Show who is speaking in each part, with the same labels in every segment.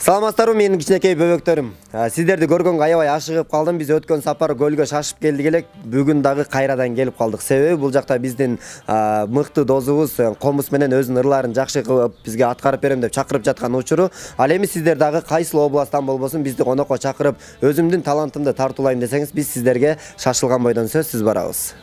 Speaker 1: Саламатсыздарбы менин кичинекей бөбөктөрүм. Сиздерди көргөнгө аябай ашыгып калдым. Биз өткөн сапар көлгө шашып келдик элек. Бүгүн дагы кайрадан келип калдык. Себеби бул жакта биздин мыкты досубуз Комуз менен өзүнүн ырларын жакшы кылып бизге аткарып берем деп чакырып жаткан учуру. Ал эми сиздер дагы кайсыл областтан болбосун бизди конокко чакырып, өзүмдүн талантымды тартуулайм десеңиз, биз сиздерге шашылган бойдон сөзсүз барабыз.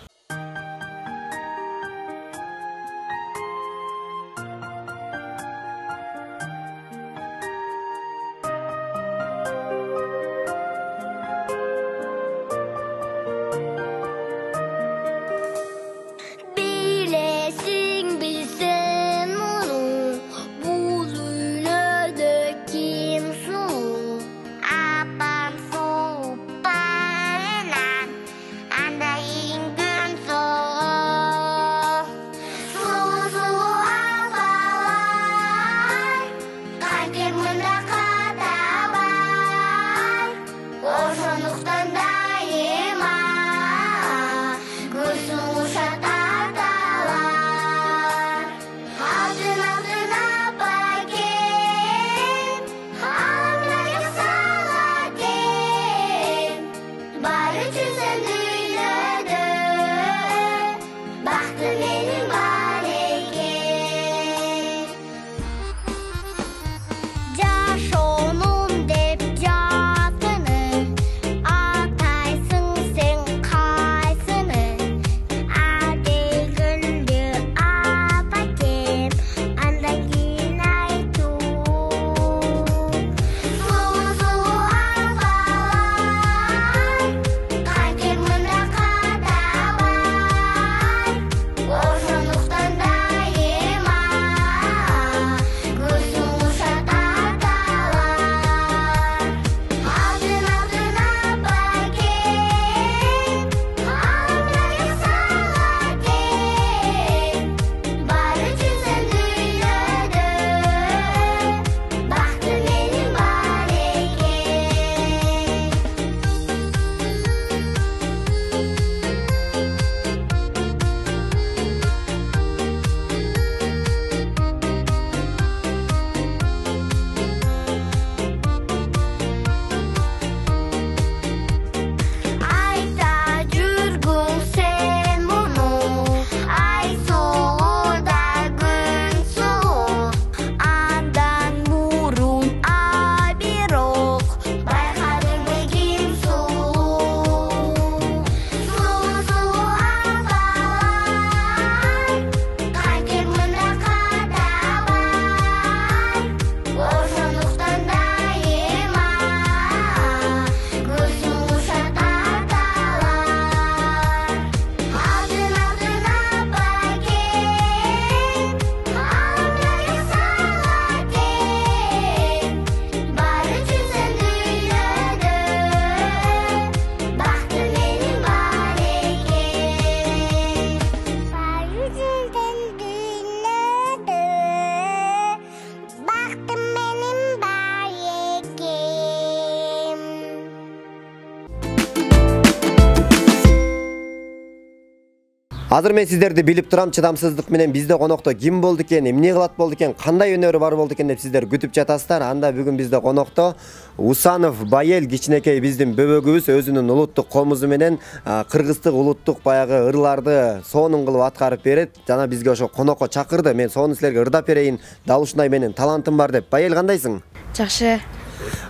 Speaker 1: Азыр мен сиздерди билип турам, чыдамсыздык менен бизде конокто ким болду экен, эмне кылат болду экен, кандай өнөрү бар болду экен деп сиздер күтүп жатасыздар. Анда бүгүн бизде конокто Усанов Байел кичинекей биздин бөбөгүбүз өзүнүн улуттук комузу менен кыргыздык улуттук баягы ырларды сонун кылып аткарып берет. Жана бизге ошо конокко чакырды. Мен сону силерге ырдап берейин. Дал ушундай менин талантым бар деп. Байел, кандайсың?
Speaker 2: Жакшы.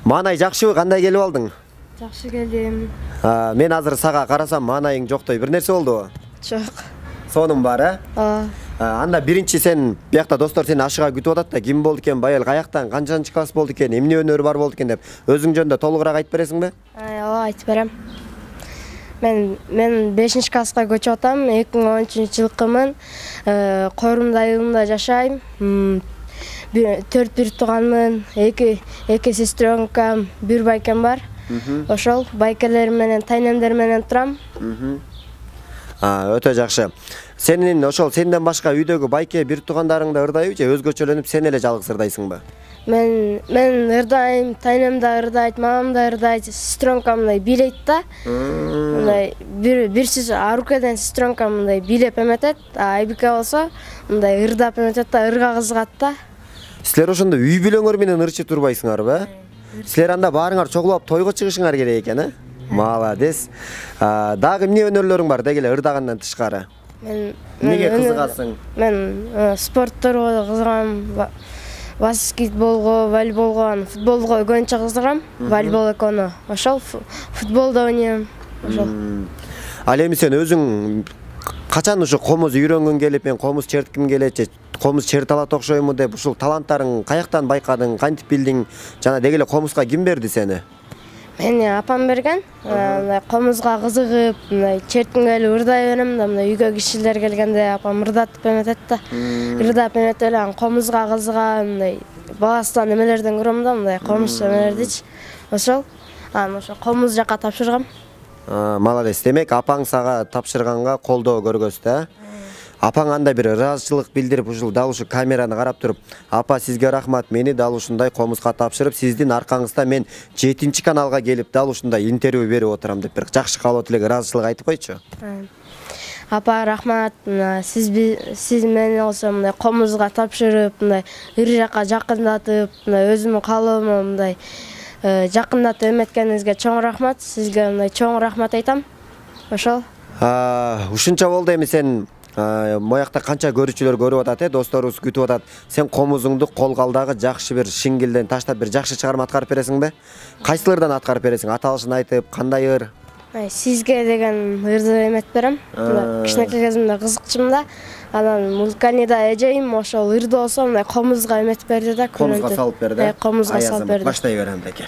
Speaker 1: Маанай жакшыбы? Кандай келип алдың?
Speaker 2: Жакшы келдим.
Speaker 1: Мен азыр сага карасам маанайың жоктой. Бир нерсе болдубу?
Speaker 2: Жок.
Speaker 1: Сонун бар, Анда биринчи сен биякта достор сени ашыга күтүп атат да, ким болду экен, Байел каяктан, канчанчы класс болду экен, эмне өнөрү бар болду экен деп өзүң жөнүндө толугураак айтып бересиңби?
Speaker 2: Ооба, айтып берем. Мен 5-чи класска көчүп атам. 2013-жылкымын. Корумда айылында жашайм. 4 бир тууганмын. 2 сестренкам, 1 байкем бар. Ошол байкелерим менен, тайнемдер менен турам.
Speaker 1: Өтө жакшы. Сенин ошол сенден башка үйдөгү байке бир туугандарыңды ырдайбы же өзгөчөлөнүп сен эле жалгыз ырдайсың ба?
Speaker 2: Мен ырдайм, тайнем да ырдайт, мамам да ырдайт, сестренкам да бийлейт да. Мындай бир сиз арукеден сестренкам мындай бийлеп эметет, Айбике болсо мындай ырдап эметет да, ырга кызыгат да.
Speaker 1: Силер ошондо үй бүлөңөр менен ырчы турбайсыңарбы? Силер анда баарыңар чогулуп тойго чыгышыңар керек экен, э? Молодец. Дагы эмне өнөрлөрүң бар дегеле ырдагандан тышкары? Эмнеге кызыгасың?
Speaker 2: Мен спортторго кызыгам. Баскетболго, волейболго, футболго көбүнчө кызыгам. Волейбол экөөнө. Ошол футболдо ойнойм. Ошол.
Speaker 1: Ал эми сен өзүң качан ушу комуз үйрөнгүң келип, мен комуз чертким келет, комуз черте алат окшойму деп ушул таланттарың каяктан байкадың, кантип билдиң? Жана деги эле комузга ким берди сени?
Speaker 2: Мени апам берген. Комузга кызыгып, чертким келип ырдай берем да, үйгө кишилер келгенде апам ырдатып эметет да. Ырдап эметип эле комузга кызыгам, баласынан эмелерден көрөм да, комуз эмелердичи. Ошол. Ошо комуз жакка тапшыргам.
Speaker 1: Молодец. Демек, апаң сага тапшырганга колдоо көргөздү, э? Апаң андай бир ыраазычылык билдирип, ушул дал ушу камераны карап туруп, апа сизге рахмат, мени дал ушундай комузга тапшырып, сиздин аркаңызда мен 7-чи каналга келип дал ушундай интервью берип отурам деп бир жакшы каалоо тилек, ыраазычылык айтып койчу.
Speaker 2: Апа рахмат, сиз мени болсо мындай комузга тапшырып, мындай ыр жакка жакындатып, өзүмдүн каалоому мындай жакындатып эметкениңизге чоң рахмат. Сизге мындай чоң рахмат айтам. Ошол.
Speaker 1: Ушунча болду эми сен моякта канча көрүүчүлөр көрүп атат, досторубуз күтүп атат. Сен комузуңду колго алдагы жакшы бир шиңгилден таштап бир жакшы чыгарма аткарып бересиңби? Кайсылардан аткарып бересиң? Аталышын айтып, кандай ыр?
Speaker 2: Сизге деген ырды эметип берем. Кичинекей кезимде кызыкчумун да. Анан музыкальныйда эжейим ошол ырды болсо мындай комузга эметип берди да.
Speaker 1: Комузга салып берди.
Speaker 2: Комузга салып берди.
Speaker 1: Баштай берем бекел.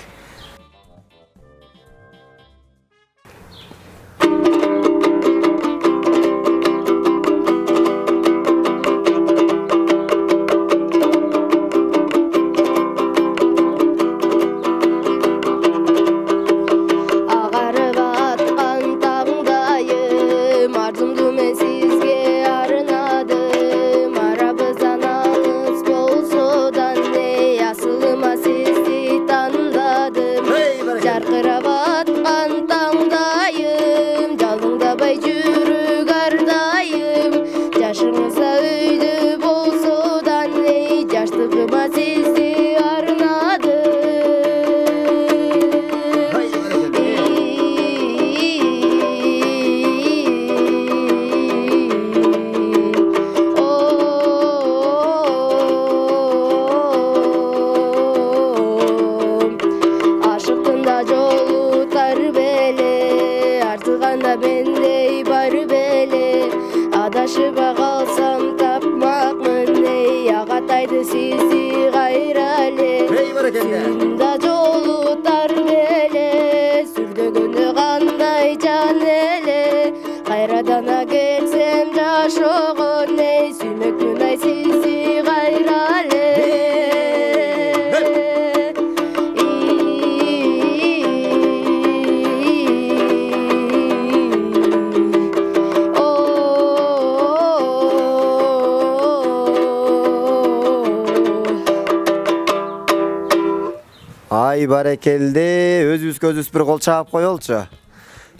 Speaker 1: Барекелде, өзүбүзгө өзүбүз бир кол чаап коелучу.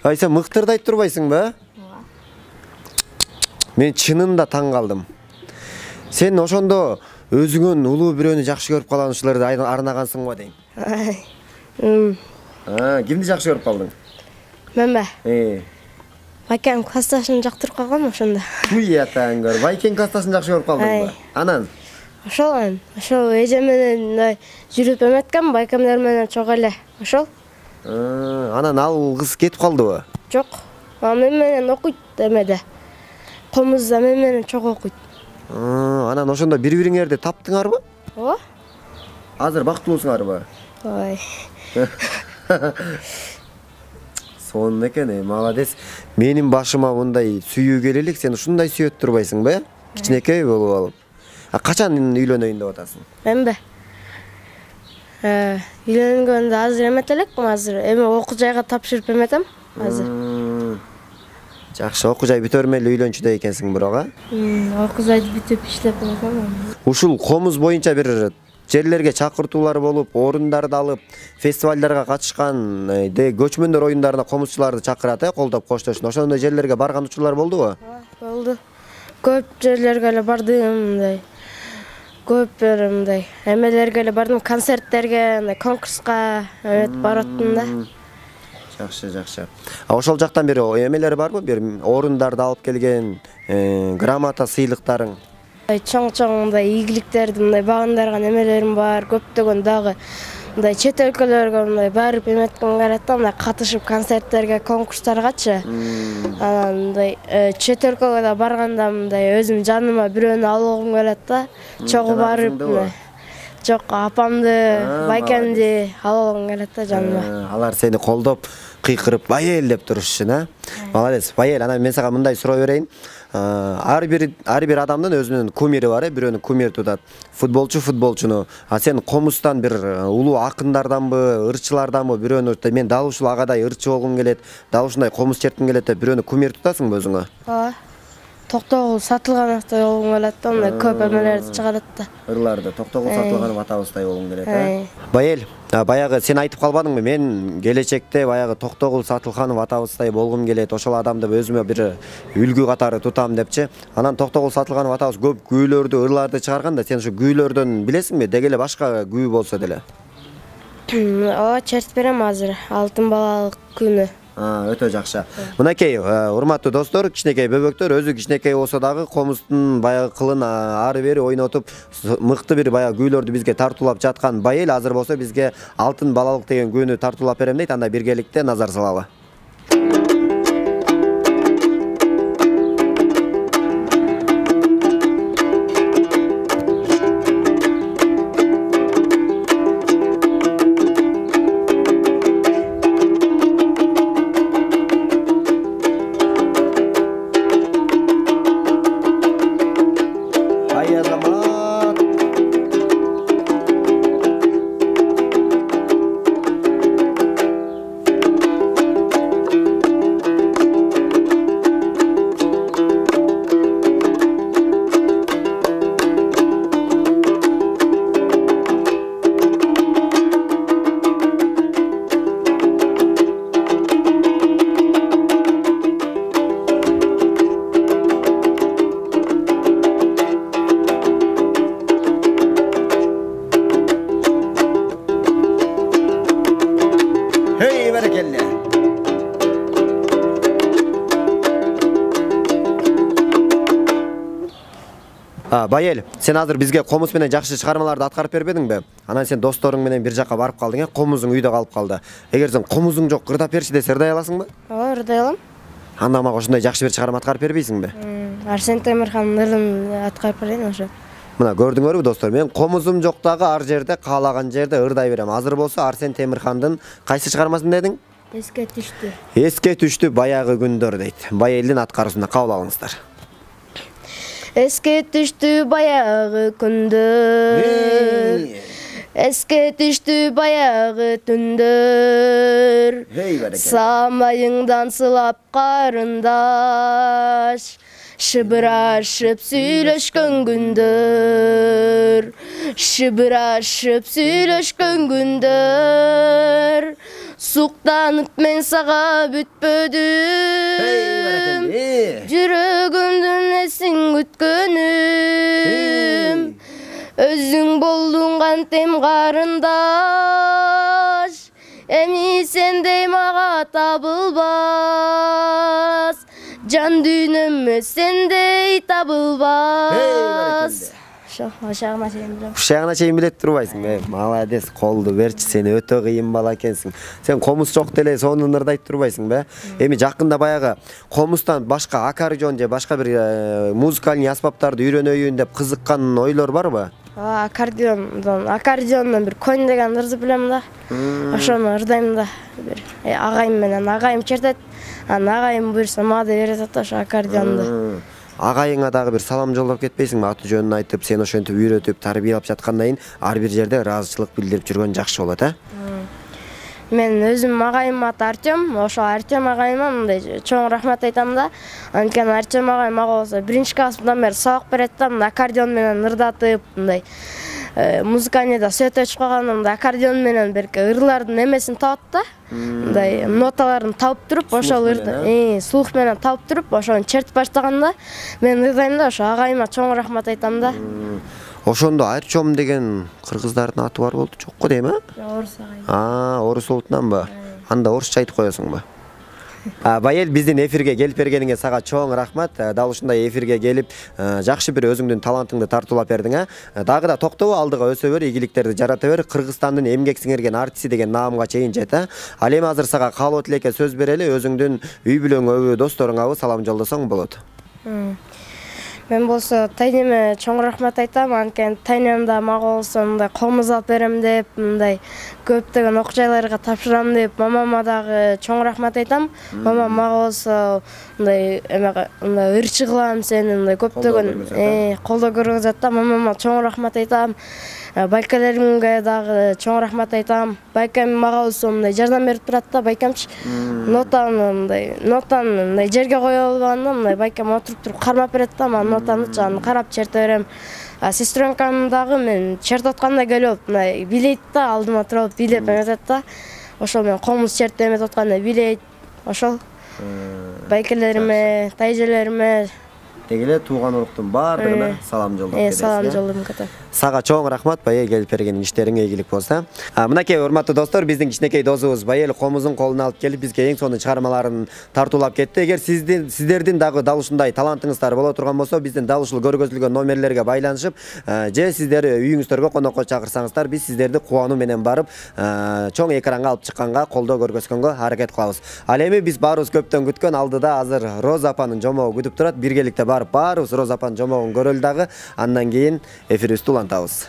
Speaker 1: Сен мыктырды айтып турбайсыңбы? Мен чынында таң калдым. Сен ошондо өзүңөн улуу бирөөнү жакшы көрүп калган ушуларды арнагансыңбы дейм. Кимди жакшы көрүп калдың?
Speaker 2: Менби? Байкем классташын жактырып калгам ошондо.
Speaker 1: Уй атаң көр, Байкем классташын жакшы көрүп калдыңбы? Анан?
Speaker 2: Ошол эже менен жүрүп эметкем, байкемдер менен чогуу эле. Ошол.
Speaker 1: Анан ал кыз кетип калдыбы?
Speaker 2: Жок. Мен менен окуйт эмеде. Комузда мен менен чогуу окуйт.
Speaker 1: Анан ошондо бири-бириңерди таптыңарбы?
Speaker 2: Ооба.
Speaker 1: Азыр бактылуусуңарбы?
Speaker 2: Ой.
Speaker 1: Сонун экен, молодец. Менин башыма мындай сүйүү келелик, сен ушундай сүйөт турбайсыңбы? Кичинекей болуп алып. Качан үйлөнөйүн деп атасың?
Speaker 2: Менби. Үйлөнгөндө азыр эмет элекмин, азыр эми окуу жайга тапшырып эметем азыр.
Speaker 1: Жакшы, окуу жай бүтө бермей эле үйлөнчүдөй экенсиң бирок, а?
Speaker 2: Окуу жайды бүтүп иштеп эметем.
Speaker 1: Ушул комуз боюнча бир жерлерге чакыртуулар болуп, орундарды алып, фестивалдарга катышкан, көчмөндөр оюндарына комузчуларды чакырат, колдоп коштошун. Ошондой жерлерге барган учурлар болдубу?
Speaker 2: Болду. Көп жерлерге эле бардым, мындай. көп бир мындай эмелерге эле бардым, концерттерге, мындай конкурска бараттым да.
Speaker 1: Жакшы. Ошол жактан бир эмелер барбы? Бир орундарды алып келген, грамота, сыйлыктарың?
Speaker 2: Чоң мындай ийгиликтерди мындай багындарган эмелерим бар. Көптөгөн дагы мындай чет өлкөлөргө мындай барып эметким келет да, мындай катышып концерттерге, конкурстаргачы. Анан мындай чет өлкөгө да барганда мындай өзүм жаныма бирөөнү алгым келет да. Чогуу барып мындай. Жок, апамды, байкемди алгым келет да жаныма.
Speaker 1: Алар сени колдоп, кыйкырып, Байел деп турушчун, а? Молодец. Байел, анан мен сага мындай суроо берейин. Ар бир адамдын өзүнүн кумири бар, бирөөнү кумир тутат. Футболчуну, а сен комустан бир улуу акындарданбы, ырчыларданбы бирөөнү мен дал ушул агадай ырчы болгум келет, дал ушундай комуз чертким келет деп бирөөнү кумир тутасыңбы өзүңө?
Speaker 2: Ооба. Токтогул Сатылгановтой болгум келет да, мындай көп эмелерди чыгарат да.
Speaker 1: Ырларды Токтогул Сатылганов атабыздай болгум келет, а? Байел, баягы сен айтып калбадыңбы? Мен келечекте баягы Токтогул Сатылганов атабыздай болгум келет, ошол адамды өзүмө бир үлгү катары тутам депчи. Анан Токтогул Сатылганов атабыз көп күүлөрдү, ырларды чыгарган да, сен ушу күүлөрдөн билесиңби? Деги эле башка күү болсо деле.
Speaker 2: Ооба, чертип берем азыр. Алтын балалык күнү.
Speaker 1: Өтө жакшы. Мынакей, урматтуу достор, кичинекей бөбөктөр өзү кичинекей болсо дагы комуздун баягы кылын ары бери ойнотуп, мыкты бир баягы күүлөрдү бизге тартуулап жаткан Байел азыр болсо бизге алтын балалык деген күүнү тартуулап берем дейт. Анда биргеликте назар салалы. Байел, сен азыр бизге комуз менен жакшы чыгармаларды аткарып бербедиңби? Анан сен досторуң менен бир жакка барып калдың, комузуң үйдө калып калды. Эгер сен комузуң жок, ырдап берчи десе ырдай аласыңбы?
Speaker 2: Ооба, ырдай алам.
Speaker 1: Анда мага ошондой жакшы бир чыгарма аткарып бербейсиңби?
Speaker 2: Арсен Темирхандын ырын аткарып берейин ошо.
Speaker 1: Мына көрдүңөрбү достор, мен комузум жок дагы ар жерде, каалаган жерде ырдай берем. Азыр болсо Арсен Темирхандын кайсы чыгармасын дедиң?
Speaker 2: Эске түштү.
Speaker 1: Эске түштү баягы күндөр дейт. Байелдин аткаруусунда кабыл алыңыздар.
Speaker 2: Эске түштү баягы күндөр. Эске түштү баягы түндөр. Самайыңдан сылап карындаш, шыбырашып сүйлөшкөн күндөр. Шыбырашып сүйлөшкөн күндөр. Суктанып мен сага бүтпөдүм. Жүрөгүмдүн эсиң күткөнүм. Өзүң болдуң кантем карындаш. Эми сендей мага табылбас. Жан дүйнөмө сендей табылбас. Ошагына чейин билем.
Speaker 1: Ошагына чейин билет турбайсың. Молодец, колду берчи, сен өтө кыйын бала экенсиң. Сен комуз жок деле сонун ырдайт турбайсың. Эми жакында баягы комуздан башка аккордеон же башка бир музыкалный аспаптарды үйрөнөйүн деп кызыккан ойлор барбы?
Speaker 2: Аккордеондон бир Конь деген ырды билем да. Ошону ырдайм да. Агайым менен агайым чертет. Анан агайым буйрса мага да берет ошо аккордеонду.
Speaker 1: Агайыңа дагы бир салам жолдоп кетпейсиңби? Аты жөнүн айтып, сен ошентип үйрөтүп, тарбиялап жаткандан кийин ар бир жерде ыраазычылык билдирип жүргөн жакшы болот, а?
Speaker 2: Мен өзүм агайым аты Артем, ошо Артем агайыма мындай чоң рахмат айтам да. Анткени Артем агайым мага болсо 1-классымдан бери сабак берет да, мындай аккордеон менен ырдатып, мындай музыканияда сөт өчүп калгандымда аккордеон менен берке ырлардын эмесин табат да. Мындай ноталарын табып туруп, ошол ырды, слух менен табып туруп, ошону чертип баштаганда мен ырдайм да, ошо агайыма чоң рахмат айтам да.
Speaker 1: Ошондо Айрчом деген кыргыздардын аты бар болду, жокко дейм,
Speaker 2: Орус агай.
Speaker 1: Орус улутунанбы? Анда орусча айтып коесуңбу? Байел, биздин эфирге келип бергениңе сага чоң рахмат. Дал ушундай эфирге келип, жакшы бир өзүңдүн талантыңды тартуулап бердиң. Дагы да токтобо, алдыга өсө бер, ийгиликтерди жарата бер. Кыргызстандын эмгек сиңирген артисти деген наамга чейин жет. Ал эми азыр сага каалоо тилекке сөз берели, өзүңдүн үй бүлөңө, досторуңа салам жолдосоң болот.
Speaker 2: Мен болсо тайнеме чоң рахмат айтам, анткени тайнемда мага болсо мындай комуз алып берем деп, мындай көптөгөн окуучайларга тапшырам деп, мамама дагы чоң рахмат айтам. Мамам мага болсо мындай ырчы кылам сени, мындай көптөгөн колдоо көргөзөт да. Мамама чоң рахмат айтам. Байкалеримге дагы чоң рахмат айтам. Байкам мага болсо мындай жардам берип турат да, байкамчы. Нотаны жерге кое албаганда мындай байкам отуруп туруп кармап берет да, мен нотаны жаңы карап черте берем. Сестренкам дагы мен чертип атканда келип, мындай билейт да, алдыма туруп билеп эметет да. Ошол мен комуз чертип эметип атканда билейт. Ошол байкалериме, тайжелериме
Speaker 1: Дегеле тууган уруктун баардыгына салам жолдоп бересиз.
Speaker 2: Салам жолдойм ката.
Speaker 1: Сага чоң рахмат, Байел, келип берген иштериңе ийгилик болсо. Мынакей урматтуу достор, биздин кичинекей досубуз Байел комузун колуна алып келип бизге эң сонун чыгармаларын тартуулап кетти. Эгер сиздердин дагы дал ушундай талантыңыздар боло турган болсо, биздин дал ушул көргөзүлгөн номерлерге байланышып, же сиздер үйүңүздөргө конокко чакырсаңыздар, биз сиздерди кубануу менен барып, чоң экранга алып чыкканга, колдоо көргөзгөнгө аракет кылабыз. Ал эми биз баарыбыз көптөн күткөн алдыда азыр Роза апанын жомогу күтүп турат. Биргеликте барып баарыбыз Роза апанын жомогун көрөлү дагы, андан кийин эфирибизди улантабыз.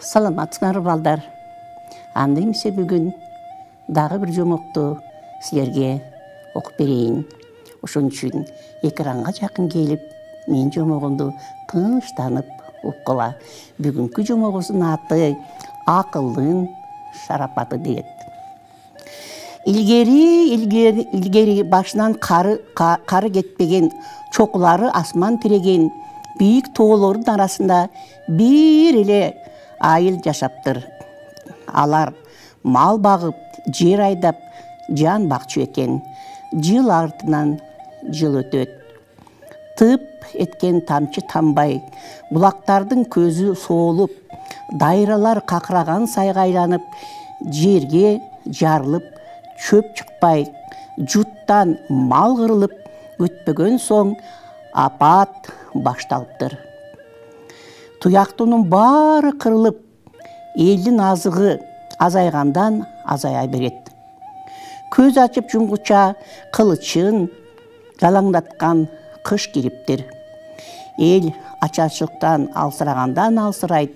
Speaker 3: Саламатсыңар балдар. Анда эмесе бүгүн дагы бир жомокту силерге окуп берейин. Ошон үчүн экранга жакын келип, мен жомогумду тынчтанып уккыла. Бүгүнкү жомогубуздун аты Акылдын шарапаты дейт. Илгери башынан кары кетпеген, чокулары асман тиреген бийик тоолордун арасында бир эле айыл жашаптыр. Алар мал багып, жер айдап, жан бакчу экен. Жыл артынан жыл өтөт. Тып эткен тамчы тамбай, булактардын көзү соолуп, дайралар какыраган сайга айланып, жерге жарылып, чөп чыкпай, жуттан мал кырылып, өтпөгөн соң апат башталыптыр. Туяктуунун баары кырылып, элдин азыгы азайгандан азая берет. Көз ачып жумгуча кылычын жалаңдаткан кыш кириптир. Эл ачарчылыктан алсырагандан алсырайт.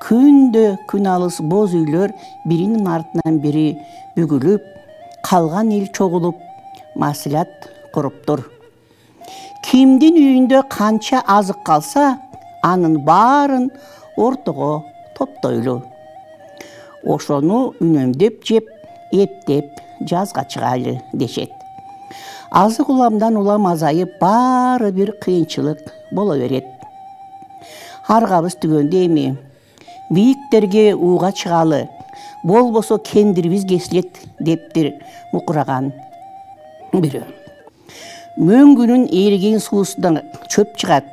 Speaker 3: Күндө күн алыс боз үйлөр биринин артынан бири бүгүлүп, калган эл чогулуп, маслихат куруптур. Кимдин үйүндө канча азык калса, анын баарын ортого топтойлу. Ошону үнөмдөп жеп, эптеп жазга чыгайлы дешет. Азык уламдан улам азайып, баары бир кыйынчылык боло берет. Аргабыз түгөндө эми, бийиктерге ууга чыгалы, болбосо кендирибиз кесилет дептир мукураган бирөө. Мөңгүнүн эриген суусунан чөп чыгат.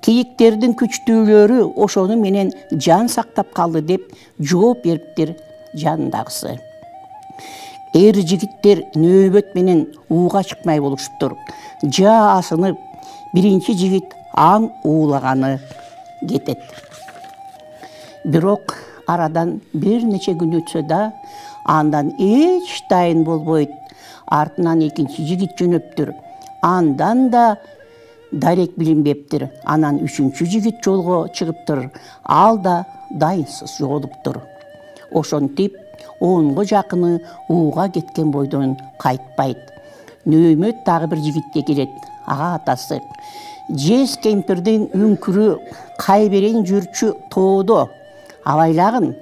Speaker 3: Кийиктердин күчтүүлөрү ошону менен жан сактап калды деп жооп бериптир жандагысы. Эр жигиттер нөөбөт менен ууга чыкмай болушуптур. Жаа асынып, биринчи жигит аң уулаганы кетет. Бирок арадан бир нече күн өтсө да, андан эч дайын болбойт. Артынан экинчи жигит жөнөптүр. Андан да дарек билинбептир. Анан үчүнчү жигит жолго чыгыптыр. Ал да дайынсыз жоолуптур. Ошентип 10го жакыны ууга кеткен бойдон кайтпайт. Нөөмөт дагы бир жигитке келет. Ага атасы. Жез кемпирдин үңкүрү кайберен жүрчү тоодо. Абайлагын,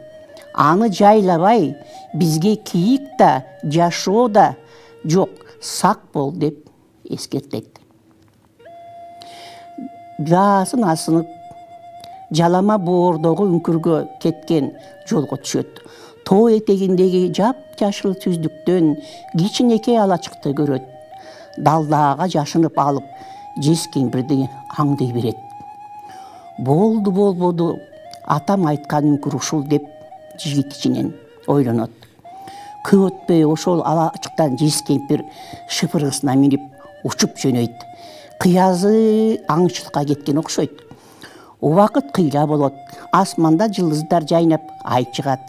Speaker 3: аны жайлабай, бизге кийик да, жашоо да жок, сак бол деп ескертет. Жаасын асынып, жалама боордогу үңкүргө кеткен жолго түшөт. Тоо этегиндеги жап-жашыл түздүктөн кичинекей алачыкты көрөт. Далдаага жашынып алып, жез кемпирди аңдый берет. Болду болбоду, атам айткан үңкүр ушул деп жигит ичинен ойлонот. Көп өтпөй ошол алачыктан жез кемпир шыпыргысына минип учуп жөнөйт. Кыязы аңчылыкка кеткен окшойт. Убакыт кыйла болот. Асманда жылдыздар жайнап, ай чыгат.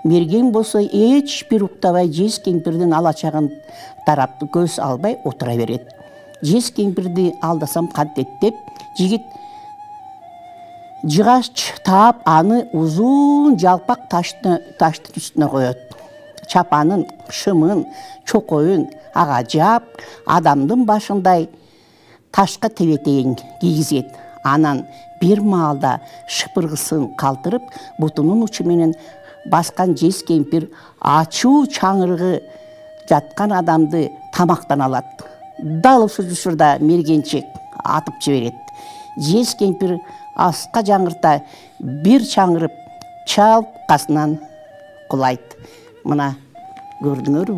Speaker 3: Мерген болсо эч бир уктабай жез кемпирдин алачагын тарап көз албай отура берет. Жез кемпирди алдасам кантет деп, жигит жыгач таап аны узун жалпак таштын үстүнө коет. Чапанын, шымын, чокоюн ага жаап, адамдын башындай ташка тебетейин кийгизет. Анан бир маалда шыпыргысын калтырып, бутунун учу менен баскан жез кемпир ачуу чаңырыгы жаткан адамды тамактан алат. Дал ушул учурда мергенчик атып жиберет. Жез кемпир аска жаңырта бир чаңырып чалкасынан кулайт. Мына көрдүңөр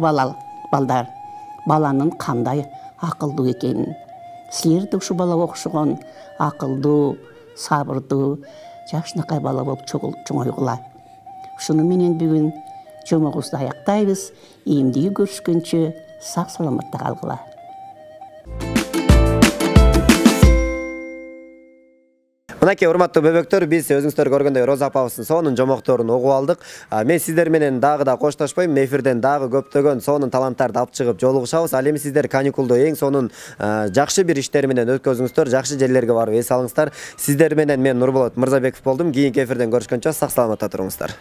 Speaker 3: балдар, баланын кандай акылдуу экенин. Силер да ушу балага окшогон акылдуу, сабырдуу, жакшынакай бала болуп чоңойгула. Ушуну менен бүгүн жомогубузду аяктайбыз. Эмдиги көрүшкөнчө сак саламатта калгыла.
Speaker 1: Мынакей урматтуу бөбөктөр, биз өзүңүздөр көргөндөй Роза апабыздын сонун жомокторун угуп алдык. Мен сиздер менен дагы да коштошпойм. Эфирден дагы көптөгөн сонун таланттарды алып чыгып жолугушабыз. Ал эми сиздер каникулду эң сонун жакшы бир иштер менен өткөзүңүздөр, жакшы жерлерге барып эс алыңыздар. Сиздер менен мен Нурболот Мырзабеков болдум. Кийинки эфирден көрүшкөнчө сак саламатта туруңуздар.